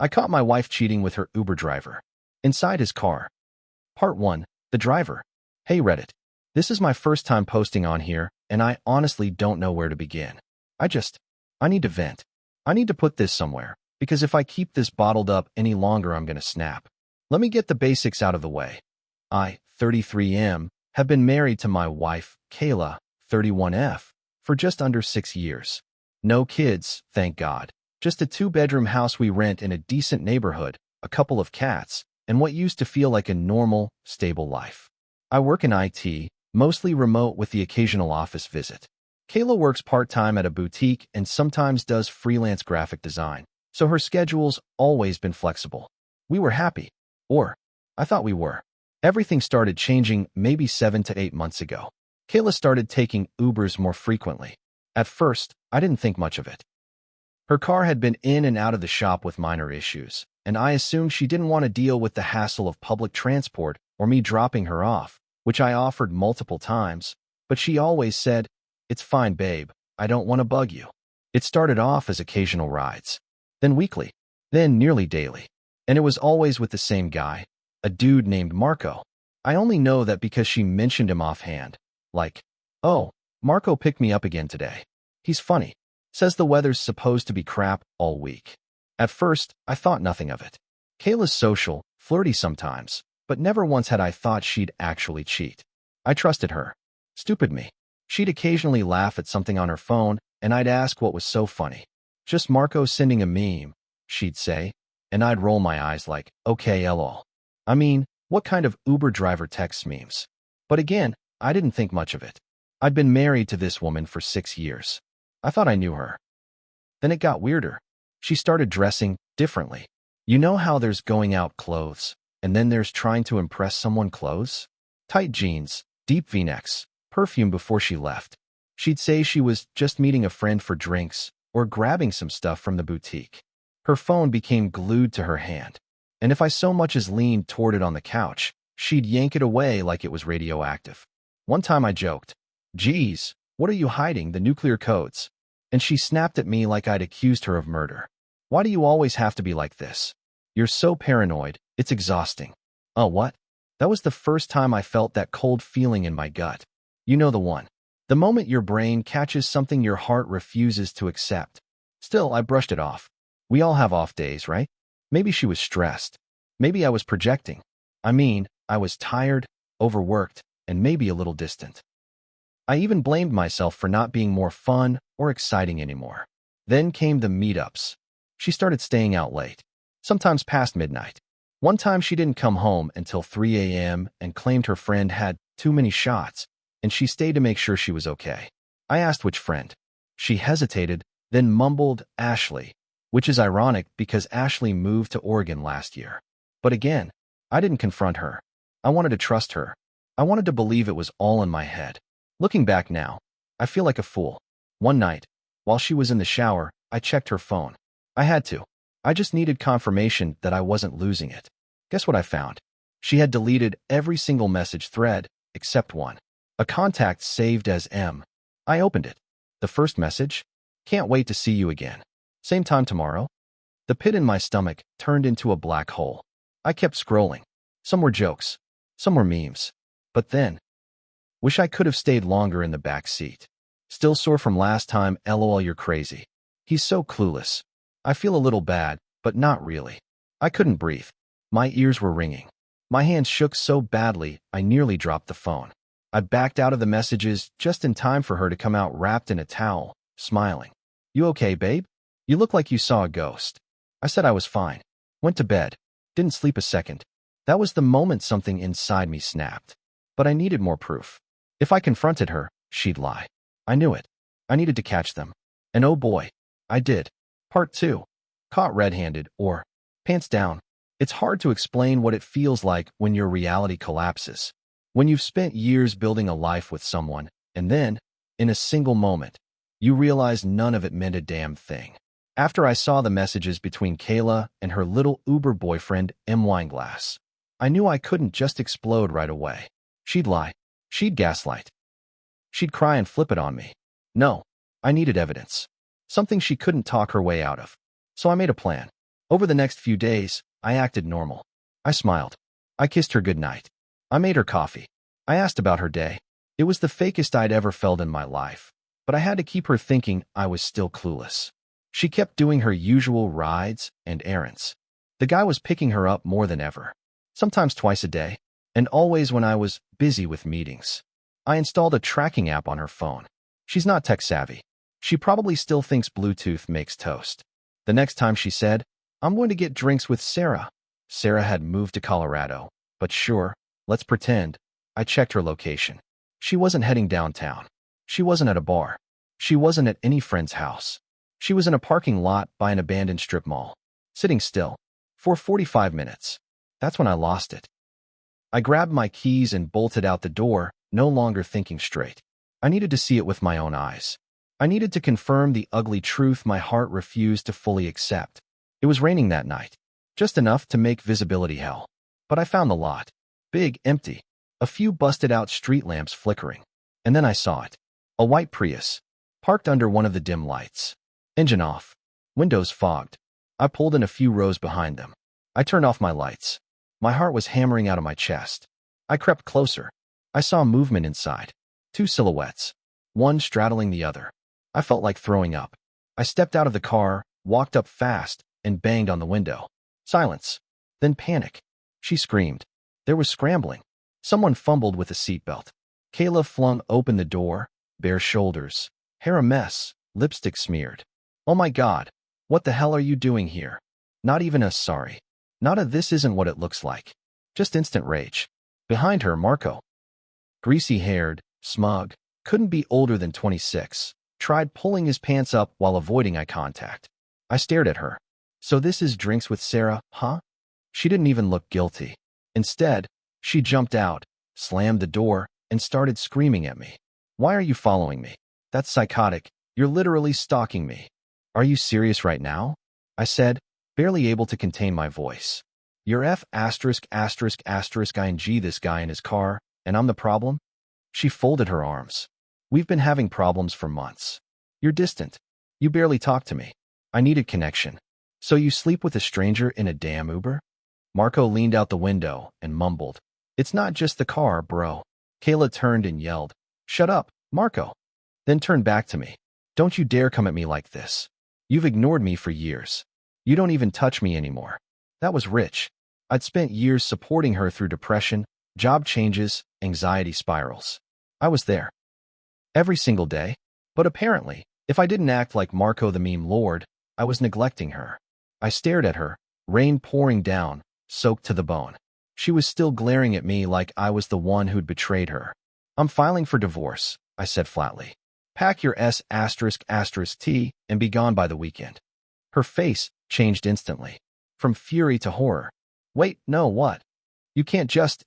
I caught my wife cheating with her Uber driver. Inside his car. Part 1. The driver. Hey Reddit. This is my first time posting on here, and I honestly don't know where to begin. I need to vent. I need to put this somewhere, because if I keep this bottled up any longer, I'm gonna snap. Let me get the basics out of the way. I, 33M, have been married to my wife, Kayla, 31F, for just under 6 years. No kids, thank God. Just a 2-bedroom house we rent in a decent neighborhood, a couple of cats, and what used to feel like a normal, stable life. I work in IT, mostly remote with the occasional office visit. Kayla works part-time at a boutique and sometimes does freelance graphic design, so her schedule's always been flexible. We were happy. Or, I thought we were. Everything started changing maybe 7 to 8 months ago. Kayla started taking Ubers more frequently. At first, I didn't think much of it. Her car had been in and out of the shop with minor issues, and I assumed she didn't want to deal with the hassle of public transport or me dropping her off, which I offered multiple times, but she always said, "It's fine, babe. I don't want to bug you." It started off as occasional rides, then weekly, then nearly daily. And it was always with the same guy, a dude named Marco. I only know that because she mentioned him offhand. Like, "Oh, Marco picked me up again today. He's funny. Says the weather's supposed to be crap all week." At first, I thought nothing of it. Kayla's social, flirty sometimes, but never once had I thought she'd actually cheat. I trusted her. Stupid me. She'd occasionally laugh at something on her phone, and I'd ask what was so funny. "Just Marco sending a meme," she'd say, and I'd roll my eyes like, "Okay, lol. I mean, what kind of Uber driver texts memes?" But again, I didn't think much of it. I'd been married to this woman for 6 years. I thought I knew her. Then it got weirder. She started dressing differently. You know how there's going out clothes, and then there's trying to impress someone clothes? Tight jeans, deep V-necks, perfume before she left. She'd say she was just meeting a friend for drinks or grabbing some stuff from the boutique. Her phone became glued to her hand, and if I so much as leaned toward it on the couch, she'd yank it away like it was radioactive. One time I joked, "Geez, what are you hiding, the nuclear codes?" And she snapped at me like I'd accused her of murder. "Why do you always have to be like this? You're so paranoid, it's exhausting." Oh, what? That was the first time I felt that cold feeling in my gut. You know the one. The moment your brain catches something your heart refuses to accept. Still, I brushed it off. We all have off days, right? Maybe she was stressed. Maybe I was projecting. I mean, I was tired, overworked, and maybe a little distant. I even blamed myself for not being more fun or exciting anymore. Then came the meetups. She started staying out late, sometimes past midnight. One time she didn't come home until 3 a.m. and claimed her friend had too many shots, and she stayed to make sure she was okay. I asked which friend. She hesitated, then mumbled Ashley, which is ironic because Ashley moved to Oregon last year. But again, I didn't confront her. I wanted to trust her. I wanted to believe it was all in my head. Looking back now, I feel like a fool. One night, while she was in the shower, I checked her phone. I had to. I just needed confirmation that I wasn't losing it. Guess what I found? She had deleted every single message thread, except one. A contact saved as M. I opened it. The first message? "Can't wait to see you again. Same time tomorrow." The pit in my stomach turned into a black hole. I kept scrolling. Some were jokes. Some were memes. But then, wish I could have stayed longer in the back seat. Still sore from last time, lol, you're crazy. He's so clueless. I feel a little bad, but not really. I couldn't breathe. My ears were ringing. My hands shook so badly, I nearly dropped the phone. I backed out of the messages just in time for her to come out wrapped in a towel, smiling. "You okay, babe? You look like you saw a ghost." I said I was fine. Went to bed. Didn't sleep a second. That was the moment something inside me snapped. But I needed more proof. If I confronted her, she'd lie. I knew it. I needed to catch them. And oh boy, I did. Part 2. Caught red-handed, or pants down. It's hard to explain what it feels like when your reality collapses. When you've spent years building a life with someone, and then, in a single moment, you realize none of it meant a damn thing. After I saw the messages between Kayla and her little Uber boyfriend, M. Wineglass, I knew I couldn't just explode right away. She'd lie. She'd gaslight. She'd cry and flip it on me. No, I needed evidence. Something she couldn't talk her way out of. So I made a plan. Over the next few days, I acted normal. I smiled. I kissed her goodnight. I made her coffee. I asked about her day. It was the fakest I'd ever felt in my life, but I had to keep her thinking I was still clueless. She kept doing her usual rides and errands. The guy was picking her up more than ever, sometimes twice a day, and always when I was busy with meetings. I installed a tracking app on her phone. She's not tech-savvy. She probably still thinks Bluetooth makes toast. The next time she said, "I'm going to get drinks with Sarah." Sarah had moved to Colorado, but sure, let's pretend. I checked her location. She wasn't heading downtown. She wasn't at a bar. She wasn't at any friend's house. She was in a parking lot by an abandoned strip mall, sitting still, for 45 minutes. That's when I lost it. I grabbed my keys and bolted out the door, no longer thinking straight. I needed to see it with my own eyes. I needed to confirm the ugly truth my heart refused to fully accept. It was raining that night, just enough to make visibility hell. But I found the lot. Big, empty. A few busted-out street lamps flickering. And then I saw it. A white Prius, parked under one of the dim lights. Engine off. Windows fogged. I pulled in a few rows behind them. I turned off my lights. My heart was hammering out of my chest. I crept closer. I saw movement inside. Two silhouettes. One straddling the other. I felt like throwing up. I stepped out of the car, walked up fast, and banged on the window. Silence. Then panic. She screamed. There was scrambling. Someone fumbled with a seatbelt. Kayla flung open the door, bare shoulders, hair a mess, lipstick smeared. Oh my God, what the hell are you doing here? Not even a sorry. Not a this isn't what it looks like. Just instant rage. Behind her, Marco. Greasy-haired, smug, couldn't be older than 26, tried pulling his pants up while avoiding eye contact. I stared at her. So this is drinks with Sarah, huh? She didn't even look guilty. Instead, she jumped out, slammed the door, and started screaming at me. Why are you following me? That's psychotic. You're literally stalking me. Are you serious right now? I said, barely able to contain my voice. You're ing this guy in his car, and I'm the problem? She folded her arms. We've been having problems for months. You're distant. You barely talk to me. I needed connection. So you sleep with a stranger in a damn Uber? Marco leaned out the window and mumbled. It's not just the car, bro. Kayla turned and yelled, "Shut up, Marco." Then turned back to me. Don't you dare come at me like this. You've ignored me for years. You don't even touch me anymore. That was rich. I'd spent years supporting her through depression, job changes, anxiety spirals. I was there. Every single day. But apparently, if I didn't act like Marco the meme lord, I was neglecting her. I stared at her, rain pouring down, soaked to the bone. She was still glaring at me like I was the one who'd betrayed her. I'm filing for divorce, I said flatly. Pack your S***T and be gone by the weekend. Her face changed instantly, from fury to horror. Wait, no, what? You can't just,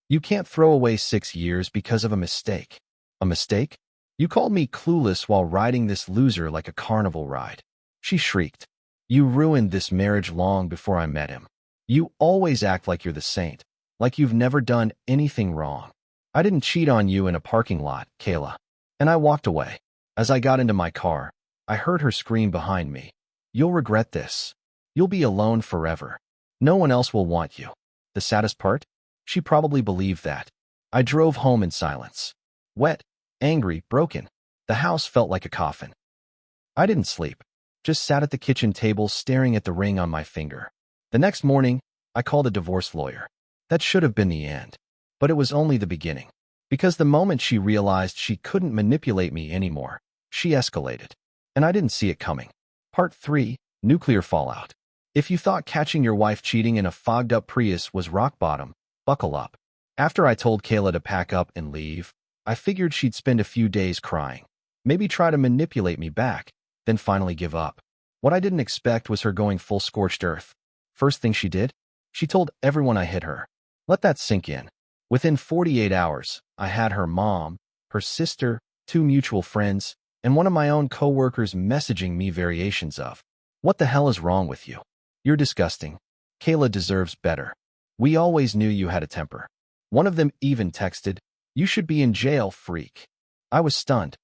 you can't throw away 6 years because of a mistake. A mistake? You called me clueless while riding this loser like a carnival ride. She shrieked. You ruined this marriage long before I met him. You always act like you're the saint, like you've never done anything wrong. I didn't cheat on you in a parking lot, Kayla. And I walked away. As I got into my car, I heard her scream behind me. You'll regret this. You'll be alone forever. No one else will want you. The saddest part? She probably believed that. I drove home in silence. Wet, angry, broken. The house felt like a coffin. I didn't sleep. Just sat at the kitchen table staring at the ring on my finger. The next morning, I called a divorce lawyer. That should have been the end. But it was only the beginning. Because the moment she realized she couldn't manipulate me anymore, she escalated. And I didn't see it coming. Part 3, Nuclear Fallout. If you thought catching your wife cheating in a fogged-up Prius was rock bottom, buckle up. After I told Kayla to pack up and leave, I figured she'd spend a few days crying. Maybe try to manipulate me back, then finally give up. What I didn't expect was her going full scorched earth. First thing she did? She told everyone I hit her. Let that sink in. Within 48 hours, I had her mom, her sister, 2 mutual friends, and one of my own co-workers messaging me variations of, "What the hell is wrong with you? You're disgusting. Kayla deserves better. We always knew you had a temper." One of them even texted, "You should be in jail, freak." I was stunned.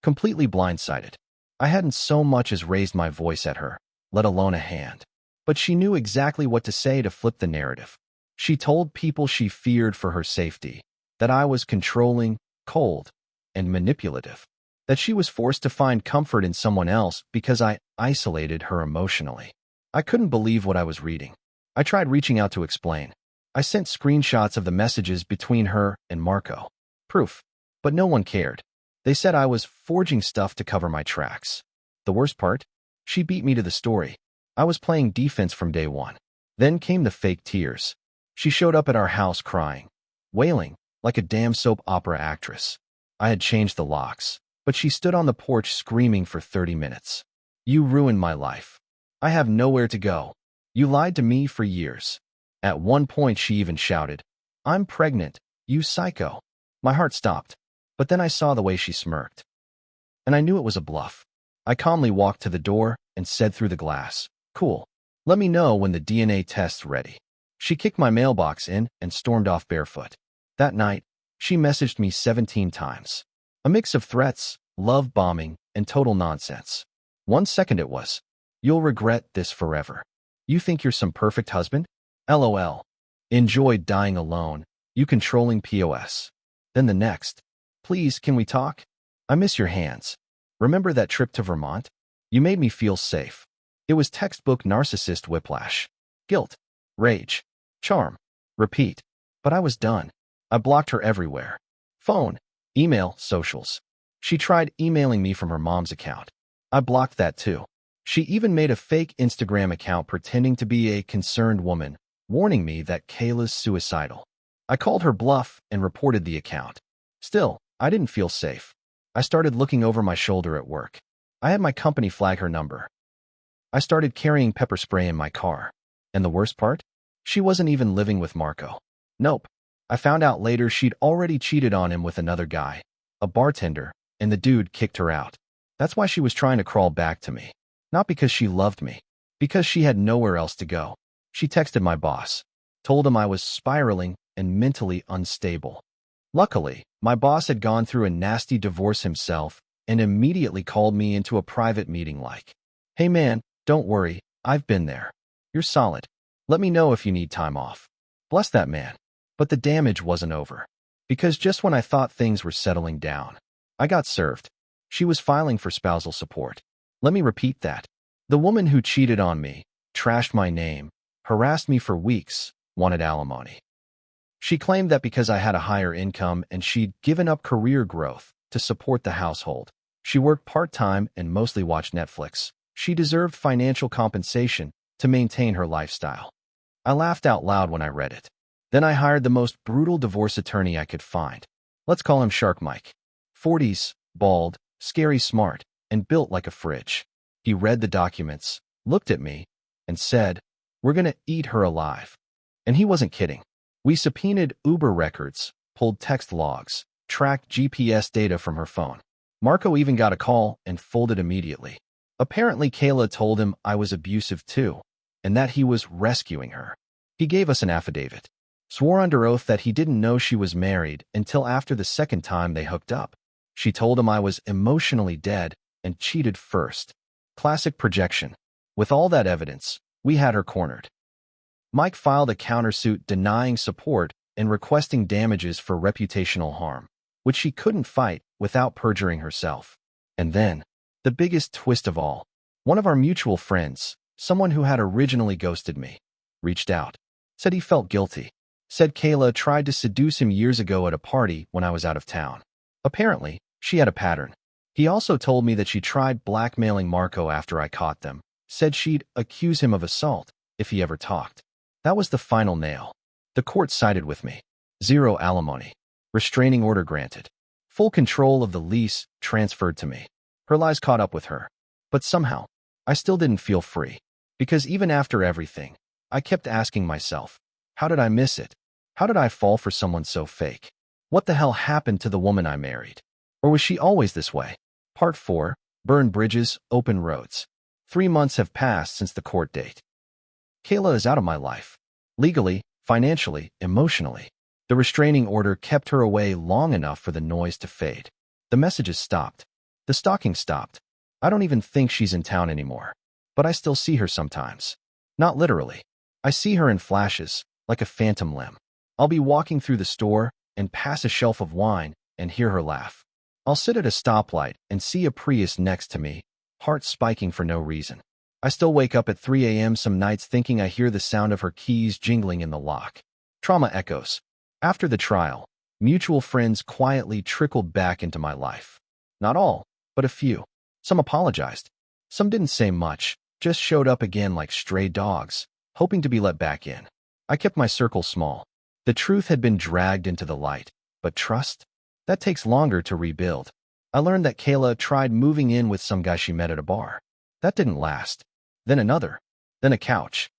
Completely blindsided. I hadn't so much as raised my voice at her, let alone a hand. but she knew exactly what to say to flip the narrative. She told people she feared for her safety, that I was controlling, cold, and manipulative, that she was forced to find comfort in someone else because I isolated her emotionally. I couldn't believe what I was reading. I tried reaching out to explain. I sent screenshots of the messages between her and Marco. Proof. But no one cared. They said I was forging stuff to cover my tracks. The worst part? She beat me to the story. I was playing defense from day one. Then came the fake tears. She showed up at our house crying, wailing, like a damn soap opera actress. I had changed the locks, but she stood on the porch screaming for 30 minutes. You ruined my life. I have nowhere to go. You lied to me for years. At one point she even shouted, I'm pregnant, you psycho. My heart stopped, but then I saw the way she smirked. And I knew it was a bluff. I calmly walked to the door and said through the glass, cool. Let me know when the DNA test's ready. She kicked my mailbox in and stormed off barefoot. That night, she messaged me 17 times. A mix of threats, love bombing, and total nonsense. 1 second it was, you'll regret this forever. You think you're some perfect husband? LOL. Enjoy dying alone, you controlling POS. Then the next, please can we talk? I miss your hands. Remember that trip to Vermont? You made me feel safe. It was textbook narcissist whiplash. Guilt, rage, charm, repeat. But I was done. I blocked her everywhere. Phone, email, socials. She tried emailing me from her mom's account. I blocked that too. She even made a fake Instagram account pretending to be a concerned woman, warning me that Kayla's suicidal. I called her bluff and reported the account. Still, I didn't feel safe. I started looking over my shoulder at work. I had my company flag her number. I started carrying pepper spray in my car. And the worst part? She wasn't even living with Marco. Nope. I found out later she'd already cheated on him with another guy, a bartender, and the dude kicked her out. That's why she was trying to crawl back to me. Not because she loved me, because she had nowhere else to go. She texted my boss, told him I was spiraling and mentally unstable. Luckily, my boss had gone through a nasty divorce himself and immediately called me into a private meeting like, hey man, don't worry, I've been there. You're solid. Let me know if you need time off. Bless that man. But the damage wasn't over. Because just when I thought things were settling down, I got served. She was filing for spousal support. Let me repeat that. The woman who cheated on me, trashed my name, harassed me for weeks, wanted alimony. She claimed that because I had a higher income and she'd given up career growth to support the household. She worked part-time and mostly watched Netflix. She deserved financial compensation to maintain her lifestyle. I laughed out loud when I read it. Then I hired the most brutal divorce attorney I could find. Let's call him Shark Mike. 40s, bald, scary smart, and built like a fridge. He read the documents, looked at me, and said, we're gonna eat her alive. And he wasn't kidding. We subpoenaed Uber records, pulled text logs, tracked GPS data from her phone. Marco even got a call and folded immediately. Apparently Kayla told him I was abusive too, and that he was rescuing her. He gave us an affidavit. Swore under oath that he didn't know she was married until after the second time they hooked up. She told him I was emotionally dead and cheated first. Classic projection. With all that evidence, we had her cornered. Mike filed a countersuit denying support and requesting damages for reputational harm, which she couldn't fight without perjuring herself. And then, the biggest twist of all, one of our mutual friends, someone who had originally ghosted me, reached out, said he felt guilty. Said Kayla tried to seduce him years ago at a party when I was out of town. Apparently, she had a pattern. He also told me that she tried blackmailing Marco after I caught them, said she'd accuse him of assault if he ever talked. That was the final nail. The court sided with me. 0 alimony. Restraining order granted. Full control of the lease transferred to me. Her lies caught up with her. But somehow, I still didn't feel free. Because even after everything, I kept asking myself, how did I miss it? How did I fall for someone so fake? What the hell happened to the woman I married? Or was she always this way? Part 4. Burn bridges, open roads. 3 months have passed since the court date. Kayla is out of my life. Legally, financially, emotionally. The restraining order kept her away long enough for the noise to fade. The messages stopped. The stalking stopped. I don't even think she's in town anymore. But I still see her sometimes. Not literally. I see her in flashes, like a phantom limb. I'll be walking through the store and pass a shelf of wine and hear her laugh. I'll sit at a stoplight and see a Prius next to me, heart spiking for no reason. I still wake up at 3 a.m. some nights thinking I hear the sound of her keys jingling in the lock. Trauma echoes. After the trial, mutual friends quietly trickled back into my life. Not all, but a few. Some apologized. Some didn't say much, just showed up again like stray dogs, hoping to be let back in. I kept my circle small. The truth had been dragged into the light, but trust? That takes longer to rebuild. I learned that Kayla tried moving in with some guy she met at a bar. That didn't last. Then another. Then a couch.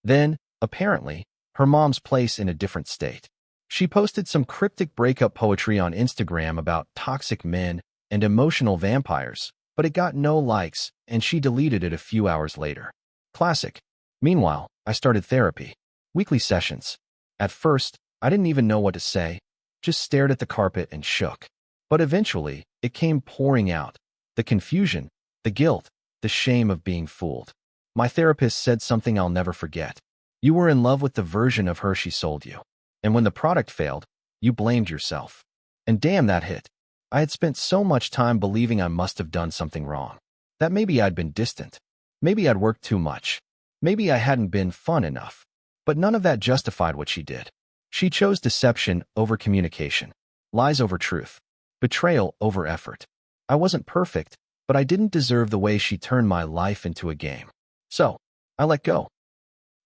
Then, apparently, her mom's place in a different state. She posted some cryptic breakup poetry on Instagram about toxic men and emotional vampires, but it got no likes, and she deleted it a few hours later. Classic. Meanwhile, I started therapy. Weekly sessions. At first, I didn't even know what to say, just stared at the carpet and shook. But eventually, it came pouring out. The confusion, the guilt, the shame of being fooled. My therapist said something I'll never forget. You were in love with the version of her she sold you. And when the product failed, you blamed yourself. And damn, that hit. I had spent so much time believing I must have done something wrong. That maybe I'd been distant. Maybe I'd worked too much. Maybe I hadn't been fun enough. But none of that justified what she did. She chose deception over communication, lies over truth, betrayal over effort. I wasn't perfect, but I didn't deserve the way she turned my life into a game. So, I let go.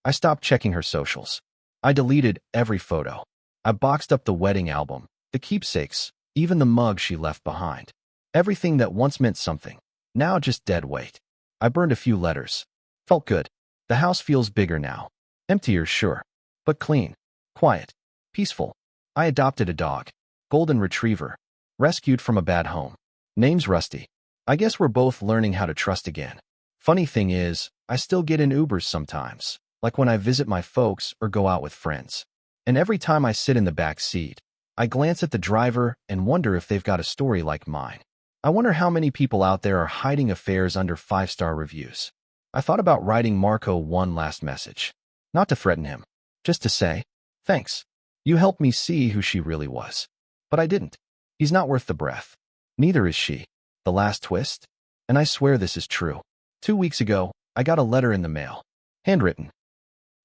I stopped checking her socials. I deleted every photo. I boxed up the wedding album, the keepsakes, even the mug she left behind. Everything that once meant something, now just dead weight. I burned a few letters. Felt good. The house feels bigger now. Emptier, sure, but clean, quiet, peaceful. I adopted a dog, golden retriever, rescued from a bad home. Name's Rusty. I guess we're both learning how to trust again. Funny thing is, I still get in Ubers sometimes, like when I visit my folks or go out with friends. And every time I sit in the back seat, I glance at the driver and wonder if they've got a story like mine. I wonder how many people out there are hiding affairs under 5-star reviews. I thought about writing Marco one last message. Not to threaten him, just to say, thanks. You helped me see who she really was. But I didn't. He's not worth the breath. Neither is she. The last twist? And I swear this is true. 2 weeks ago, I got a letter in the mail. Handwritten.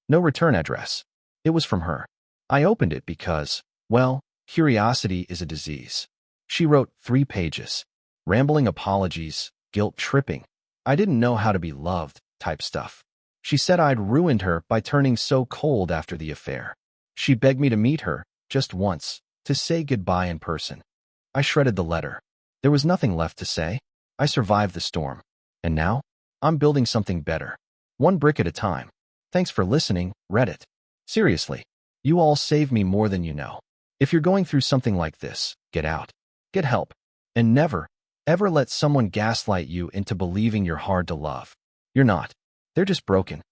No return address. It was from her. I opened it because, well, curiosity is a disease. She wrote 3 pages. Rambling apologies, guilt-tripping. I didn't know how to be loved, type stuff. She said I'd ruined her by turning so cold after the affair. She begged me to meet her, just once, to say goodbye in person. I shredded the letter. There was nothing left to say. I survived the storm. And now, I'm building something better. One brick at a time. Thanks for listening, Reddit. Seriously, you all save me more than you know. If you're going through something like this, get out. Get help. And never, ever let someone gaslight you into believing you're hard to love. You're not. They're just broken.